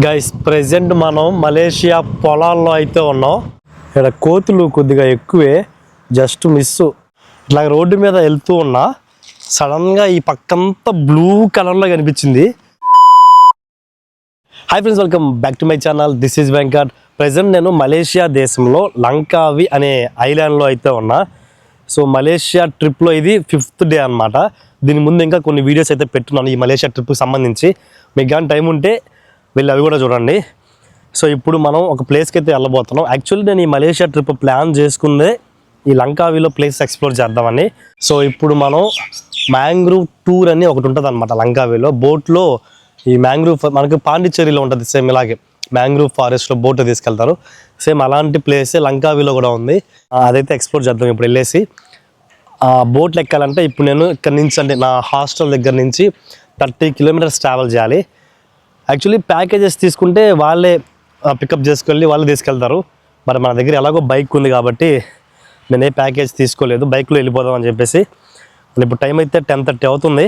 Guys present మనం Malaysia పొలాల్లో అయితే ఉన్నాం. ఇక్కడ కోతులు కొద్దిగా ఎక్కువే, జస్ట్ మిస్. ఇట్లా రోడ్డు మీద వెళ్తూ ఉన్నా, సడన్గా ఈ పక్కంతా బ్లూ కలర్లో కనిపించింది. Hi friends, welcome back to my channel. This is Venkat. Present నేను మలేషియా దేశంలో లంకావి అనే ఐలాండ్లో అయితే ఉన్నా. సో మలేషియా ట్రిప్లో ఇది 5th డే అనమాట. దీని ముందు ఇంకా కొన్ని వీడియోస్ అయితే పెట్టున్నాను ఈ మలేషియా ట్రిప్కి సంబంధించి. మీకు కానీ టైం ఉంటే వెళ్ళి అవి కూడా చూడండి. సో ఇప్పుడు మనం ఒక ప్లేస్కి అయితే వెళ్ళబోతున్నాం. యాక్చువల్లీ నేను ఈ మలేషియా ట్రిప్ ప్లాన్ చేసుకుందే ఈ లంకావిలో ప్లేస్ ఎక్స్ప్లోర్ చేద్దామని. సో ఇప్పుడు మనం మ్యాంగ్రూవ్ టూర్ అని ఒకటి ఉంటుంది అనమాట లంకావిలో. బోట్లో ఈ మ్యాంగ్రూవ్ మనకి పాండిచ్చేరిలో ఉంటుంది, సేమ్ ఇలాగే మ్యాంగ్రూవ్ ఫారెస్ట్లో బోట్ తీసుకెళ్తారు. సేమ్ అలాంటి ప్లేసే లంకావిలో కూడా ఉంది. అదైతే ఎక్స్ప్లోర్ చేద్దాం ఇప్పుడు వెళ్ళేసి. బోట్లు ఎక్కాలంటే ఇప్పుడు నేను ఇక్కడ నుంచి, అంటే నా హాస్టల్ దగ్గర నుంచి 30 kilometers ట్రావెల్ చేయాలి. యాక్చువల్లీ ప్యాకేజెస్ తీసుకుంటే వాళ్ళే పికప్ చేసుకెళ్ళి వాళ్ళే తీసుకెళ్తారు. మరి మన దగ్గర ఎలాగో బైక్ ఉంది కాబట్టి నేను ఏ ప్యాకేజ్ తీసుకోలేదు, బైక్లో వెళ్ళిపోదాం అని చెప్పేసి. ఇప్పుడు టైం అయితే 10:30 అవుతుంది.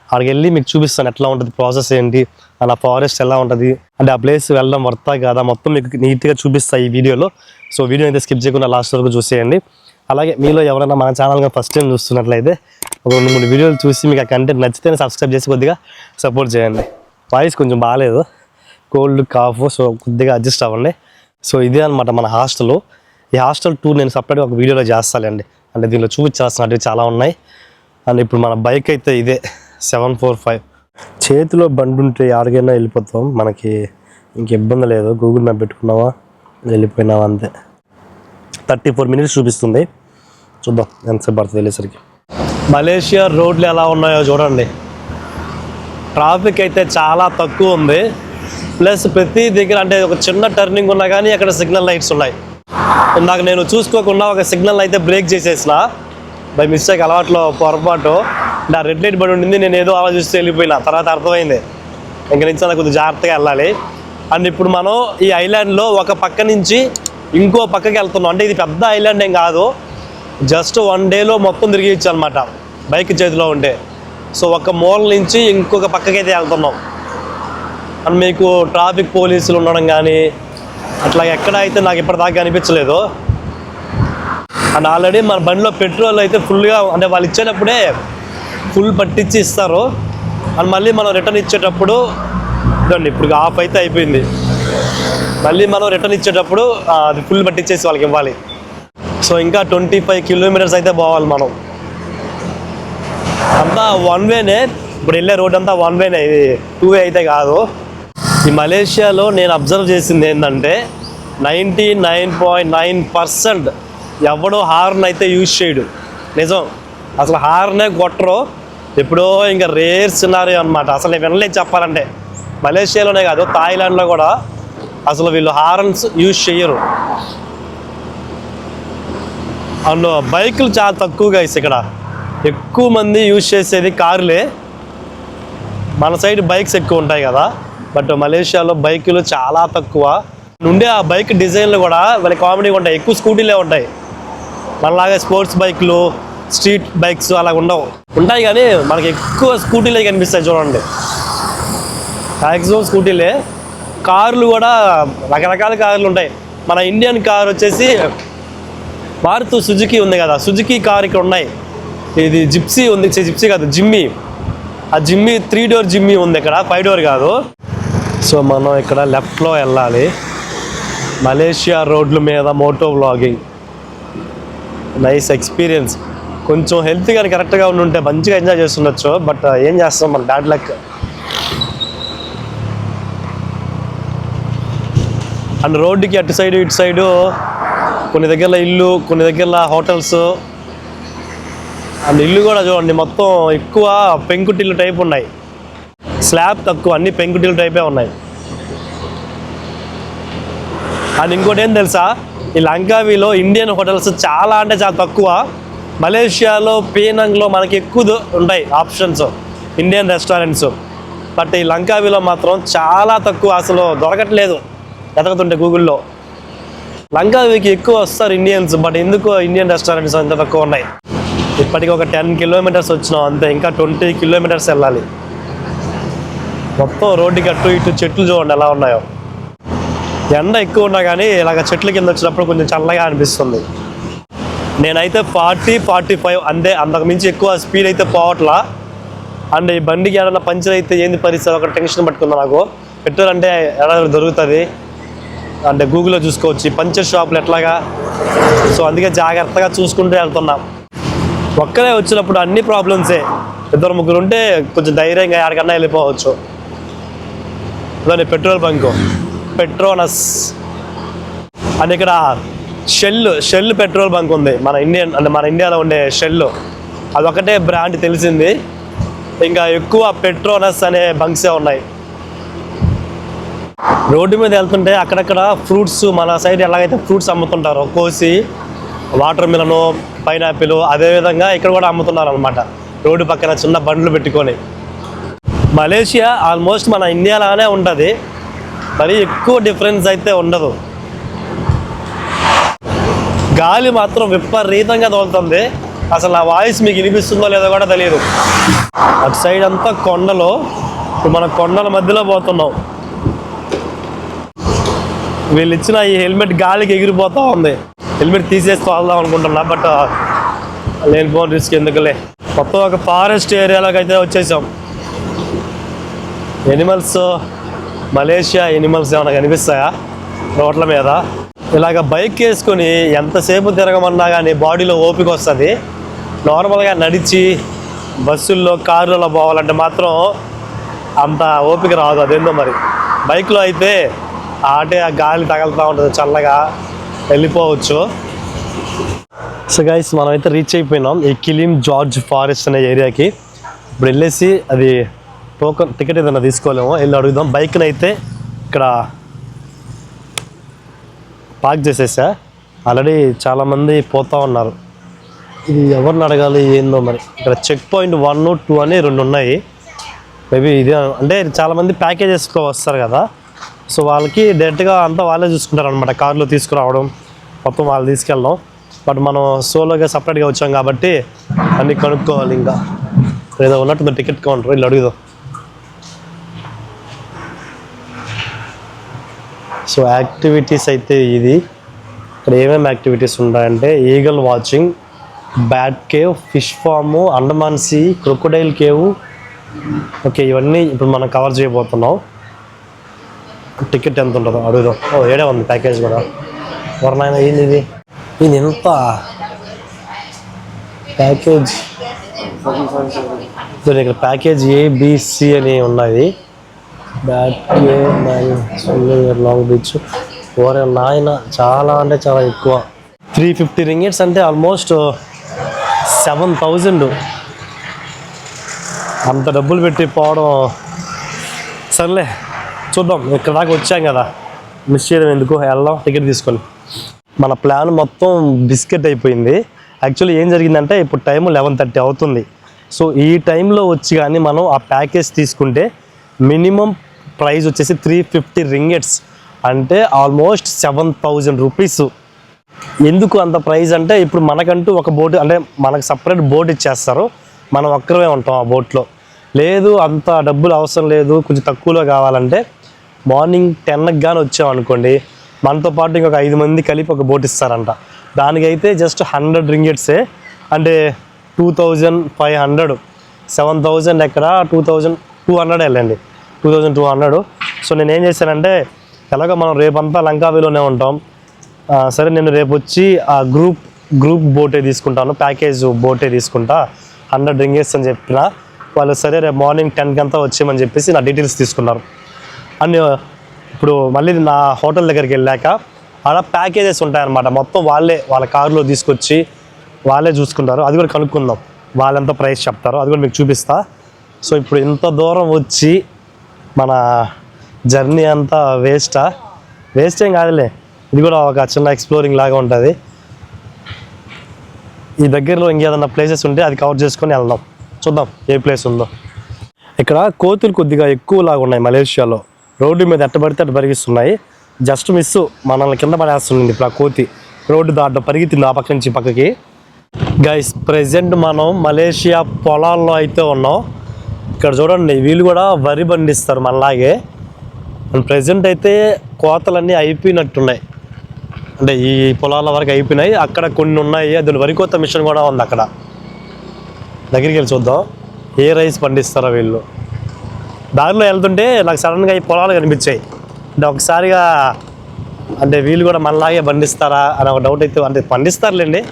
అక్కడికి వెళ్ళి మీకు చూపిస్తాను ఎట్లా ఉంటుంది, ప్రాసెస్ ఏంటి, అలా ఫారెస్ట్ ఎలా ఉంటుంది, అంటే ఆ ప్లేస్ వెళ్ళడం వర్తా కాదా, మొత్తం మీకు నీట్గా చూపిస్తాను ఈ వీడియోలో. సో వీడియో అయితే స్కిప్ చేయకుండా లాస్ట్ వరకు చూసేయండి. అలాగే మీలో ఎవరైనా మన ఛానల్గా ఫస్ట్ టైం చూస్తున్నట్లయితే ఒక 2-3 వీడియోలు చూసి మీకు ఆ కంటెంట్ నచ్చితేనే సబ్స్క్రైబ్ చేసి కొద్దిగా సపోర్ట్ చేయండి. వాయిస్ కొంచెం బాగాలేదు, కోల్డ్ కాఫ్, సో కొద్దిగా అడ్జస్ట్ అవ్వండి. సో ఇదే అనమాట మన హాస్టల్. ఈ హాస్టల్ టూర్ నేను సపరేట్గా ఒక వీడియోలో చేస్తానండి, అంటే దీనిలో చూపించాల్సినవి చాలా ఉన్నాయి. అండ్ ఇప్పుడు మన బైక్ అయితే ఇదే 745. చేతిలో బండి ఉంటే ఎక్కడికైనా వెళ్ళిపోతాం, మనకి ఇంక ఇబ్బంది లేదు. గూగుల్ మ్యాప్ పెట్టుకున్నావా వెళ్ళిపోయినావా అంతే. 34 minutes చూపిస్తుంది. చూద్దాం ఎంతసేపు పడుతుంది వెళ్ళేసరికి. మలేషియా రోడ్లు ఎలా ఉన్నాయో చూడండి. ట్రాఫిక్ అయితే చాలా తక్కువ ఉంది. ప్లస్ ప్రతి దగ్గర అంటే ఒక చిన్న టర్నింగ్ ఉన్నా కానీ అక్కడ సిగ్నల్ లైట్స్ ఉన్నాయి. ఇందాక నేను చూసుకోకుండా ఒక సిగ్నల్ అయితే బ్రేక్ చేసేసిన బై మిస్టేక్, అలవాట్లో పొరపాటు. నా రెడ్ లైట్ బండి ఉండింది, నేను ఏదో ఆలోచిస్తూ వెళ్ళిపోయినా. తర్వాత అర్థమైంది ఇంక నుంచి నాకు కొద్దిగా జాగ్రత్తగా వెళ్ళాలి. అండ్ ఇప్పుడు మనం ఈ ఐలాండ్లో ఒక పక్క నుంచి ఇంకో పక్కకి వెళ్తున్నాం. అంటే ఇది పెద్ద ఐలాండ్ ఏం కాదు, జస్ట్ 1 dayలో మొత్తం తిరిగిచ్చు అనమాట బైక్ చేతిలో ఉంటే. సో ఒక మూల నుంచి ఇంకొక పక్కకైతే వెళ్తున్నాం. అండ్ మీకు ట్రాఫిక్ పోలీసులు ఉండడం కానీ అట్లా ఎక్కడ అయితే నాకు ఇప్పటిదాకా అనిపించలేదు. అండ్ ఆల్రెడీ మన బండిలో పెట్రోల్ అయితే ఫుల్గా, అంటే వాళ్ళు ఇచ్చేటప్పుడే ఫుల్ పట్టించి ఇస్తారు. అండ్ మళ్ళీ మనం రిటర్న్ ఇచ్చేటప్పుడు చూడండి, ఇప్పుడు ఆఫ్ అయితే అయిపోయింది. మళ్ళీ మనం రిటర్న్ ఇచ్చేటప్పుడు అది ఫుల్ పట్టించేసి వాళ్ళకి ఇవ్వాలి. సో ఇంకా 25 kilometers అయితే పోవాలి మనం. అంతా 1 wayనే, ఇప్పుడు వెళ్ళే రోడ్ అంతా 1 wayనే, ఇది 2 way అయితే కాదు. ఈ మలేషియాలో నేను అబ్జర్వ్ చేసింది ఏంటంటే 99.9% ఎవడో హార్న్ అయితే యూజ్ చేయడు. నిజం, అసలు హార్నే కొట్టరు. ఎప్పుడో ఇంకా రేర్ సినారియో అనమాట. అసలు నేను వినలేదు చెప్పాలంటే. మలేషియాలోనే కాదు, థాయిలాండ్లో కూడా అసలు వీళ్ళు హార్న్స్ యూజ్ చేయరు. అందులో బైకులు చాలా తక్కువగా ఇక్కడ ఎక్కువ మంది యూజ్ చేసేది కార్లే. మన సైడ్ బైక్స్ ఎక్కువ ఉంటాయి కదా, బట్ మలేషియాలో బైకులు చాలా తక్కువ ఉండే. ఆ బైక్ డిజైన్లు కూడా వాళ్ళ కామెడీగా ఉంటాయి. ఎక్కువ స్కూటీలే ఉంటాయి, మనలాగా స్పోర్ట్స్ బైక్లు, స్ట్రీట్ బైక్స్ అలా ఉండవు. ఉంటాయి కానీ మనకి ఎక్కువ స్కూటీలే కనిపిస్తాయి చూడండి. మ్యాక్సిమం స్కూటీలే. కార్లు కూడా రకరకాల కార్లు ఉంటాయి. మన ఇండియన్ కార్ వచ్చేసి మారుతూ సుజుకి ఉంది కదా, సుజుకి కార్ ఇక్కడ ఉన్నాయి. ఇది జిప్సీ ఉంది, జిప్సీ కాదు జిమ్మీ. ఆ జిమ్మీ 3 door జిమ్మీ ఉంది ఇక్కడ, 5 door కాదు. సో మనం ఇక్కడ లెఫ్ట్లో వెళ్ళాలి. మలేషియా రోడ్ల మీద మోటో వ్లాగింగ్, నైస్ ఎక్స్పీరియన్స్. కొంచెం హెల్త్ కానీ కరెక్ట్గా ఉంటే మంచిగా ఎంజాయ్ చేస్తుండొచ్చు, బట్ ఏం చేస్తాం, మన బ్యాడ్ లక్. అండ్ రోడ్డుకి అటు సైడు ఇటు సైడు కొన్ని దగ్గర ఇల్లు, కొన్ని దగ్గర హోటల్స్. అండ్ ఇల్లు కూడా చూడండి మొత్తం ఎక్కువ పెంకుటిల్లు టైప్ ఉన్నాయి, స్లాబ్ తక్కువ, అన్ని పెంకుటిల్లు టైపే ఉన్నాయి. అండ్ ఇంకోటి ఏం తెలుసా, ఈ లంకావిలో ఇండియన్ హోటల్స్ చాలా అంటే చాలా తక్కువ. మలేషియాలో పీనంగ్లో మనకి ఎక్కువ ఉంటాయి ఆప్షన్స్ ఇండియన్ రెస్టారెంట్స్, బట్ ఈ లంకావిలో మాత్రం చాలా తక్కువ, అసలు దొరకట్లేదు ఎతకుతుంటే గూగుల్లో. లంకావికి ఎక్కువ వస్తారు ఇండియన్స్, బట్ ఎందుకు ఇండియన్ రెస్టారెంట్స్ అంత తక్కువ ఉన్నాయి. ఇప్పటికి ఒక 10 kilometers వచ్చినాం అంతే, ఇంకా 20 kilometers వెళ్ళాలి. మొత్తం రోడ్డుకి అటు ఇటు చెట్లు చూడండి ఎలా ఉన్నాయో. ఎండ ఎక్కువ ఉన్నా కానీ ఇలాగ చెట్ల కింద వచ్చినప్పుడు కొంచెం చల్లగా అనిపిస్తుంది. నేనైతే 40-45 అంతే, అంతకు మించి ఎక్కువ స్పీడ్ అయితే పోవట్లా. అండ్ ఈ బండికి ఏదైనా పంచర్ అయితే ఏంది పరిస్థితి ఒక టెన్షన్ పట్టుకుందా నాకు. పెట్రోల్ అంటే ఎలా దొరుకుతుంది అంటే గూగుల్లో చూసుకోవచ్చు ఈ పంచర్ షాపులు ఎట్లాగా. సో అందుకే జాగ్రత్తగా చూసుకుంటూ వెళ్తున్నాం. ఒక్కరే వచ్చినప్పుడు అన్ని ప్రాబ్లమ్సే, 2-3 ఉంటే కొంచెం ధైర్యంగా ఎక్కడికన్నా వెళ్ళిపోవచ్చు. అదే పెట్రోల్ బంకు పెట్రోనస్ అని ఇక్కడ షెల్ పెట్రోల్ బంక్ ఉంది. మన ఇండియాలో ఉండే షెల్ అదొకటే బ్రాండ్ తెలిసింది. ఇంకా ఎక్కువ పెట్రోనస్ అనే బంక్సే ఉన్నాయి. రోడ్డు మీద వెళ్తుంటే అక్కడక్కడ ఫ్రూట్స్, మన సైడ్ ఎలాగైతే ఫ్రూట్స్ అమ్ముతుంటారో కోసి, వాటర్ మిలను, పైనాపిల్, అదేవిధంగా ఇక్కడ కూడా అమ్ముతున్నారు అనమాట రోడ్డు పక్కన చిన్న బండ్లు పెట్టుకొని. మలేషియా ఆల్మోస్ట్ మన ఇండియాలోనే ఉంటుంది, మరి ఎక్కువ డిఫరెన్స్ అయితే ఉండదు. గాలి మాత్రం విపరీతంగా తోలుతుంది. అసలు నా వాయిస్ మీకు వినిపిస్తుందో లేదో కూడా తెలియదు. అటు సైడ్ అంతా కొండలు, మన కొండల మధ్యలో పోతున్నాం. వీళ్ళు ఇచ్చిన ఈ హెల్మెట్ గాలికి ఎగిరిపోతూ ఉంది. హెల్మెట్ తీసేసి తోలుదాం అనుకుంటున్నా, బట్ లేనిపోని రిస్క్ ఎందుకులే. మొత్తం ఒక ఫారెస్ట్ ఏరియాలోకి అయితే వచ్చేసాం. ఎనిమల్స్, మలేషియా ఎనిమల్స్ ఏమైనా కనిపిస్తాయా రోడ్ల మీద? ఇలాగ బైక్ వేసుకొని ఎంతసేపు తిరగమన్నా కానీ బాడీలో ఓపిక వస్తుంది. నార్మల్గా నడిచి బస్సుల్లో, కార్లలో పోవాలంటే మాత్రం అంత ఓపిక రాదు. అదేందో మరి. బైక్లో అయితే ఆ గాలి తగులుతూ ఉంటుంది, చల్లగా వెళ్ళిపోవచ్చు. సో గైస్, మనమైతే రీచ్ అయిపోయినాం ఈ కిలిం జార్జ్ ఫారెస్ట్ అనే ఏరియాకి. ఇప్పుడు వెళ్ళేసి అది టికెట్ ఏదైనా తీసుకోలేము, వెళ్ళి అడుగుదాం. బైక్ని అయితే ఇక్కడ పార్క్ చేసేసా. ఆల్రెడీ చాలామంది పోతూ ఉన్నారు. ఇది ఎవరిని అడగాలి ఏందో మరి. ఇక్కడ చెక్ పాయింట్ 1, 2 అని 2 ఉన్నాయి. మేబీ ఇది అంటే చాలామంది ప్యాకేజెస్లో వస్తారు కదా, సో వాళ్ళకి డైరెక్ట్గా అంతా వాళ్ళే చూసుకుంటారు అనమాట. కార్లో తీసుకురావడం మొత్తం వాళ్ళు తీసుకెళ్ళడం. బట్ మనం సోలోగా సపరేట్గా వచ్చాం కాబట్టి అన్నీ కనుక్కోవాలి. ఇంకా ఏదో ఉన్నట్టు టికెట్ కౌంటర్, వీళ్ళు అడుగుదాం. సో యాక్టివిటీస్ అయితే ఇది. ఇక్కడ ఏమేమి యాక్టివిటీస్ ఉంటాయంటే eagle watching, bat cave, fish farm, Andaman sea, crocodile cave. Okay, ఇవన్నీ ఇప్పుడు మనం కవర్ చేయబోతున్నాం. టికెట్ ఎంత ఉంటుందో అడుగుదాం. ఏడే ఉంది ప్యాకేజ్ కూడా. ఎవరినైనా ఏంది ఇది ఎంత ప్యాకేజ్? ఇక్కడ ప్యాకేజ్ ABC అని ఉన్నాయి. Bat cave, long beach. ఓరే నాయన, చాలా అంటే చాలా ఎక్కువ. 350 రింగిట్స్ అంటే ఆల్మోస్ట్ 7,000. అంత డబ్బులు పెట్టి పోవడం సర్లే, చూద్దాం. ఇక్కడ దాకా వచ్చాం కదా, మిస్ చేయడం ఎందుకు, వెళ్దాం టికెట్ తీసుకొని. మన ప్లాన్ మొత్తం బిస్కెట్ అయిపోయింది. యాక్చువల్లీ ఏం జరిగిందంటే ఇప్పుడు టైం 11:30 అవుతుంది. సో ఈ టైంలో వచ్చి కానీ మనం ఆ ప్యాకేజ్ తీసుకుంటే మినిమం ప్రైస్ వచ్చేసి 350 రింగిట్స్, అంటే ఆల్మోస్ట్ 7,000 రూపీస్. ఎందుకు అంత ప్రైస్ అంటే ఇప్పుడు మనకంటూ ఒక బోట్, అంటే మనకు సపరేట్ బోట్ ఇచ్చేస్తారు, మనం ఒక్కరే ఉంటాం ఆ బోట్లో. లేదు అంత డబ్బులు అవసరం లేదు, కొంచెం తక్కువలో కావాలంటే మార్నింగ్ 10కి కానీ వచ్చామనుకోండి, మనతో పాటు ఇంకొక 5 మంది కలిపి ఒక బోట్ ఇస్తారంట. దానికైతే జస్ట్ 100 రింగిట్సే, అంటే 2,500. 7,000 ఎక్కడ, 2,200 వెళ్ళండి, 2,200. సో నేను ఏం చేశానంటే, ఎలాగో మనం రేపంతా లంకావీలోనే ఉంటాం, సరే నేను రేపు వచ్చి ఆ గ్రూప్ బోటే తీసుకుంటాను, ప్యాకేజ్ బోటే తీసుకుంటా, 100 రింగిట్స్ అని చెప్పిన వాళ్ళు. సరే రేపు మార్నింగ్ 10కి అంతా వచ్చేయమని చెప్పేసి నా డీటెయిల్స్ తీసుకున్నారు. అండ్ ఇప్పుడు మళ్ళీ నా హోటల్ దగ్గరికి వెళ్ళాక అలా ప్యాకేజెస్ ఉంటాయన్నమాట. మొత్తం వాళ్ళ కారులో తీసుకొచ్చి వాళ్ళే చూసుకుంటారు. అది కూడా కనుక్కుందాం, వాళ్ళెంత ప్రైస్ చెప్తారో అది కూడా మీకు చూపిస్తా. సో ఇప్పుడు ఇంత దూరం వచ్చి మన జర్నీ అంతా వేస్ట్ ఏం కాదులే, ఇది కూడా ఒక చిన్న ఎక్స్ప్లోరింగ్ లాగా ఉంటుంది. ఈ దగ్గరలో ఇంకేదన్నా ప్లేసెస్ ఉంటే అది కవర్ చేసుకొని వెళ్దాం, చూద్దాం ఏ ప్లేస్ ఉందో. ఇక్కడ కోతులు కొద్దిగా ఎక్కువలాగా ఉన్నాయి మలేషియాలో. రోడ్డు మీద ఎట్టబడితే అటు పరిగిస్తున్నాయి. జస్ట్ మిస్ మనల్ని కింద పడేస్తుంది. ఇప్పుడు ఆ కోతి రోడ్డు దాంట్లో పరిగెత్తింది ఆ పక్క నుంచి పక్కకి. గైస్, ప్రెజెంట్ మనం మలేషియా పొలాల్లో అయితే ఉన్నాం. ఇక్కడ చూడండి వీళ్ళు కూడా వరి పండిస్తారు మనలాగే. ప్రజెంట్ అయితే కోతలన్నీ అయిపోయినట్టున్నాయి, అంటే ఈ పొలాల వరకు అయిపోయినాయి. అక్కడ కొన్ని ఉన్నాయి, అది వరి కోత మిషన్ కూడా ఉంది అక్కడ. దగ్గరికి వెళ్ళి చూద్దాం ఏ రైస్ పండిస్తారో వీళ్ళు. దారిలో వెళ్తుంటే నాకు సడన్గా ఈ పొలాలు కనిపించాయి. అంటే ఒకసారిగా అంటే వీళ్ళు కూడా మనలాగే పండిస్తారా అని ఒక డౌట్ అయితే, అంటే పండిస్తారులేండి,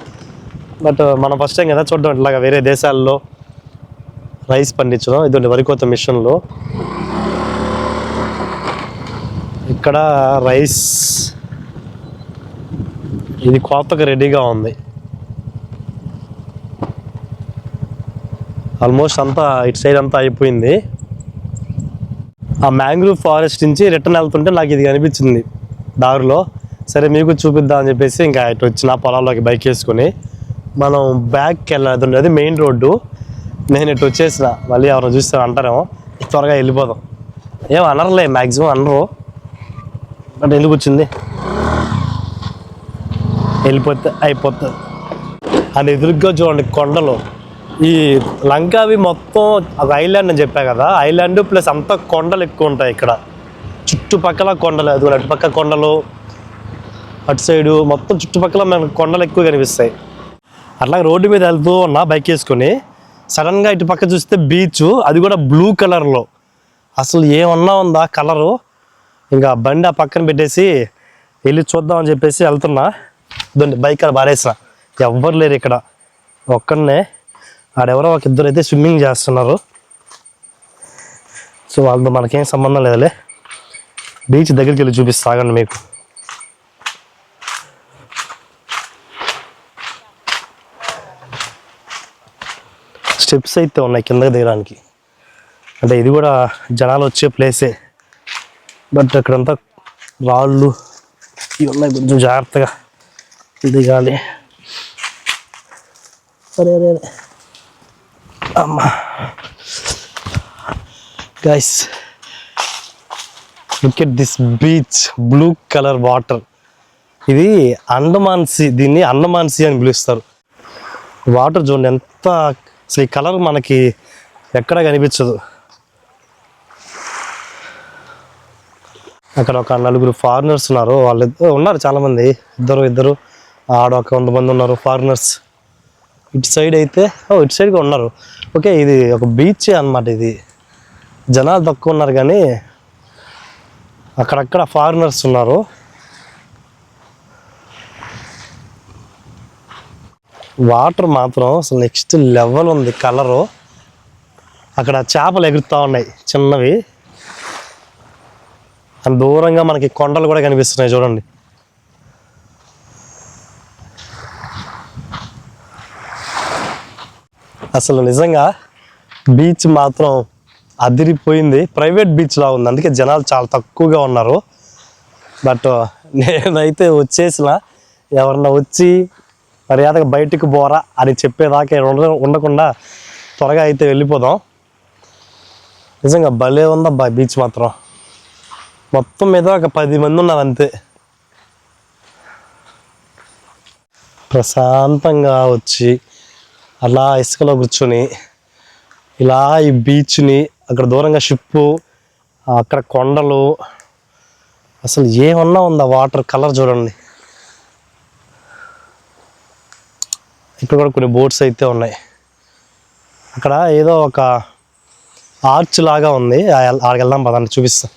బట్ మనం ఫస్ట్ టైం కదా చూడడం ఇట్లాగా వేరే దేశాల్లో రైస్ పండించడం. ఇదండి వరి కోత మిషన్లు. ఇక్కడ రైస్ ఇది కోతకు రెడీగా ఉంది. ఆల్మోస్ట్ అంతా ఇటు సైడ్ అంతా అయిపోయింది. ఆ మ్యాంగ్రూవ్ ఫారెస్ట్ నుంచి రిటర్న్ వెళ్తుంటే నాకు ఇది కనిపించింది దారిలో. సరే మీకు చూపిద్దాం అని చెప్పేసి ఇంకా ఇటు వచ్చిన పొలాల్లోకి బైక్ వేసుకొని మనం బ్యాక్కి వెళ్ళాలి. అది మెయిన్ రోడ్డు. నేను ఇటు వచ్చేసిన, మళ్ళీ ఎవరైనా చూస్తే అంటారేమో, త్వరగా వెళ్ళిపోదాం. ఏం అనరులే, మ్యాక్సిమం అనరు, బట్ ఎందుకు వచ్చింది వెళ్ళిపోతే అయిపోతుంది. అని ఎదురుగ్గా చూడండి కొండలు. ఈ లంకావి మొత్తం ఒక ఐలాండ్ అని చెప్పా కదా, ఐలాండ్ ప్లస్ అంతా కొండలు ఎక్కువ ఉంటాయి ఇక్కడ. చుట్టుపక్కల కొండలు, అది అటుపక్క కొండలు, అటు సైడు మొత్తం చుట్టుపక్కల మనకు కొండలు ఎక్కువ కనిపిస్తాయి. అట్లా రోడ్డు మీద వెళ్తూ ఉన్నా బైక్ వేసుకొని, సడన్గా ఇటు పక్క చూస్తే బీచ్, అది కూడా బ్లూ కలర్లో. అసలు ఏమన్నా ఉందా కలరు. ఇంకా బండి ఆ పక్కన పెట్టేసి వెళ్ళి చూద్దామని చెప్పేసి వెళ్తున్నా. ఇదండి బైక్ అక్కడ పారేసిన, ఎవ్వరు లేరు ఇక్కడ, ఒక్కడనే. ఆడెవరో ఒక ఇద్దరు అయితే స్విమ్మింగ్ చేస్తున్నారు. సో వాళ్ళతో మనకేం సంబంధం లేదులే. బీచ్ దగ్గరికి వెళ్ళి చూపిస్తాగండి మీకు. స్టెప్స్ అయితే ఉన్నాయి కిందకి దిగడానికి. అంటే ఇది కూడా జనాలు వచ్చే ప్లేసే, బట్ అక్కడంతా రాళ్ళు ఇవి ఉన్నాయి, కొంచెం జాగ్రత్తగా దిగాలి. అరే అరే అరే అమ్మా. Guys look at this beach, blue colour water. ఇది అండమాన్ సీ, దీన్ని అండమాన్ సీ అని పిలుస్తారు. వాటర్ చూడండి ఎంత, అసలు ఈ కలర్ మనకి ఎక్కడ కనిపించదు. అక్కడ ఒక నలుగురు ఫారినర్స్ ఉన్నారు, వాళ్ళు ఉన్నారు చాలామంది, ఇద్దరు ఆడ ఒక 100 మంది ఉన్నారు ఫారినర్స్. ఇటు సైడ్ అయితే ఇటు సైడ్గా ఉన్నారు. ఓకే, ఇది ఒక బీచ్ అన్నమాట. ఇది జనాలు తక్కువ ఉన్నారు కానీ అక్కడక్కడ ఫారినర్స్ ఉన్నారు. వాటర్ మాత్రం అసలు నెక్స్ట్ లెవెల్ ఉంది కలరు. అక్కడ చేపలు ఎగురుతూ ఉన్నాయి చిన్నవి. అండ్ దూరంగా మనకి కొండలు కూడా కనిపిస్తున్నాయి చూడండి. అసలు నిజంగా బీచ్ మాత్రం అదిరిపోయింది. ప్రైవేట్ బీచ్ లా ఉంది, అందుకే జనాలు చాలా తక్కువగా ఉన్నారు. బట్ నేనైతే వచ్చేసిన, ఎవరన్నా వచ్చి మర్యాదగా బయటికి పోరా అని చెప్పేదాకా ఉండకుండా త్వరగా అయితే వెళ్ళిపోదాం. నిజంగా భలే ఉందబ్బా బీచ్ మాత్రం. మొత్తం మీద ఒక 10 మంది ఉన్నారు అంతే. ప్రశాంతంగా వచ్చి అలా ఇసుకలో కూర్చొని ఇలా ఈ బీచ్ని, అక్కడ దూరంగా షిప్పు, అక్కడ కొండలు, అసలు ఏమన్నా ఉందా వాటర్ కలర్ చూడండి. ఇక్కడ కూడా కొన్ని బోట్స్ అయితే ఉన్నాయి. అక్కడ ఏదో ఒక ఆర్చ్ లాగా ఉంది, ఆడికి వెళ్దాం పదండి చూపిస్తా.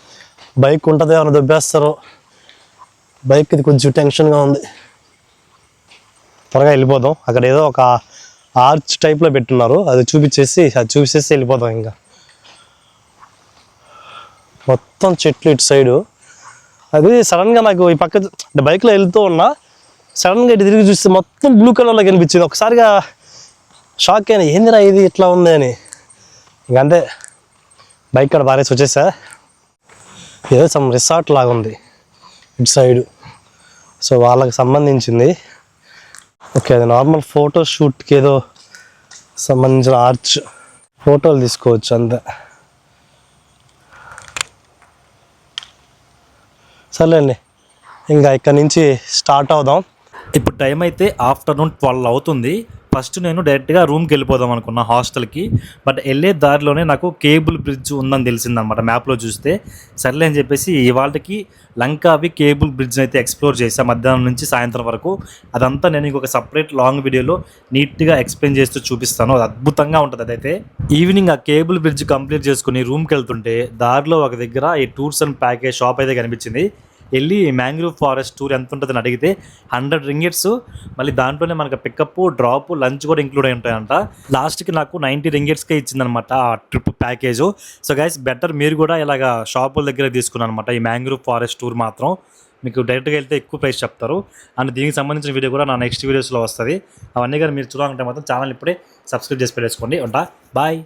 బైక్ ఉంటుంది ఏమైనా దొబ్బేస్తారు, బైక్ ఇది కొంచెం టెన్షన్గా ఉంది. త్వరగా వెళ్ళిపోదాం. అక్కడ ఏదో ఒక ఆర్చ్ టైప్లో పెట్టున్నారు, అది చూపించేసి వెళ్ళిపోతాం. ఇంకా మొత్తం చెట్లు ఇటు సైడు. అది సడన్గా నాకు ఈ పక్క అంటే బైక్లో వెళ్తూ ఉన్నా, సడన్గా ఇటు తిరిగి చూస్తే మొత్తం బ్లూ కలర్లో కనిపించింది. ఒకసారిగా షాక్ అయినా, ఏందిరా ఇది ఇట్లా ఉంది అని. ఇంకంతే బైక్ అక్కడ పారేసి వచ్చేసా. ఏదో సమ్ రిసార్ట్ లాగా ఉంది ఇటు సైడు, సో వాళ్ళకి సంబంధించింది. ఓకే, అది నార్మల్ ఫోటో షూట్కి ఏదో సంబంధించిన ఆర్చ్, ఫోటోలు తీసుకోవచ్చు అంతే. సర్లేండి, ఇంకా ఇక్కడ నుంచి స్టార్ట్ అవుదాం. ఇప్పుడు టైం అయితే ఆఫ్టర్నూన్ 12 అవుతుంది. ఫస్ట్ నేను డైరెక్ట్గా రూమ్కి వెళ్ళిపోదాం అనుకున్నా హాస్టల్కి. బట్ వెళ్ళే దారిలోనే నాకు కేబుల్ బ్రిడ్జ్ ఉందని తెలిసిందనమాట మ్యాప్లో చూస్తే. సర్లే అని చెప్పేసి ఇవాళకి లంకావి కేబుల్ బ్రిడ్జ్ అయితే ఎక్స్ప్లోర్ చేసా మధ్యాహ్నం నుంచి సాయంత్రం వరకు. అదంతా నేను ఇంకొక సపరేట్ లాంగ్ వీడియోలో నీట్గా ఎక్స్ప్లెయిన్ చేస్తూ చూపిస్తాను. అది అద్భుతంగా ఉంటుంది. అదైతే ఈవినింగ్ ఆ కేబుల్ బ్రిడ్జ్ కంప్లీట్ చేసుకుని రూమ్కి వెళ్తుంటే దారిలో ఒక దగ్గర ఈ టూర్స్ అండ్ ప్యాకేజ్ షాప్ అయితే కనిపించింది. వెళ్ళి మ్యాంగ్రూవ్ ఫారెస్ట్ టూర్ ఎంత ఉంటుందని అడిగితే 100 రింగిట్స్, మళ్ళీ దాంట్లోనే మనకు పికప్ డ్రాప్ లంచ్ కూడా ఇంక్లూడ్ అయి ఉంటాయంట. లాస్ట్కి నాకు 90 రింగిట్స్కే ఇచ్చిందనమాట ఆ trip package. So guys better మీరు కూడా ఇలాగ షాపుల దగ్గర తీసుకున్నాను అనమాట ఈ మ్యాంగ్రూవ్ ఫారెస్ట్ టూర్ మాత్రం. మీకు డైరెక్ట్గా వెళ్తే ఎక్కువ ప్రైస్ చెప్తారు. అండ్ దీనికి సంబంధించిన వీడియో కూడా నా నెక్స్ట్ వీడియోస్లో వస్తుంది. అవన్నీ కానీ మీరు చూడాలంటే మాత్రం ఛానల్ ఇప్పుడే సబ్స్క్రైబ్ చేసి పెట్టేసుకోండి. ఉంటా, బాయ్.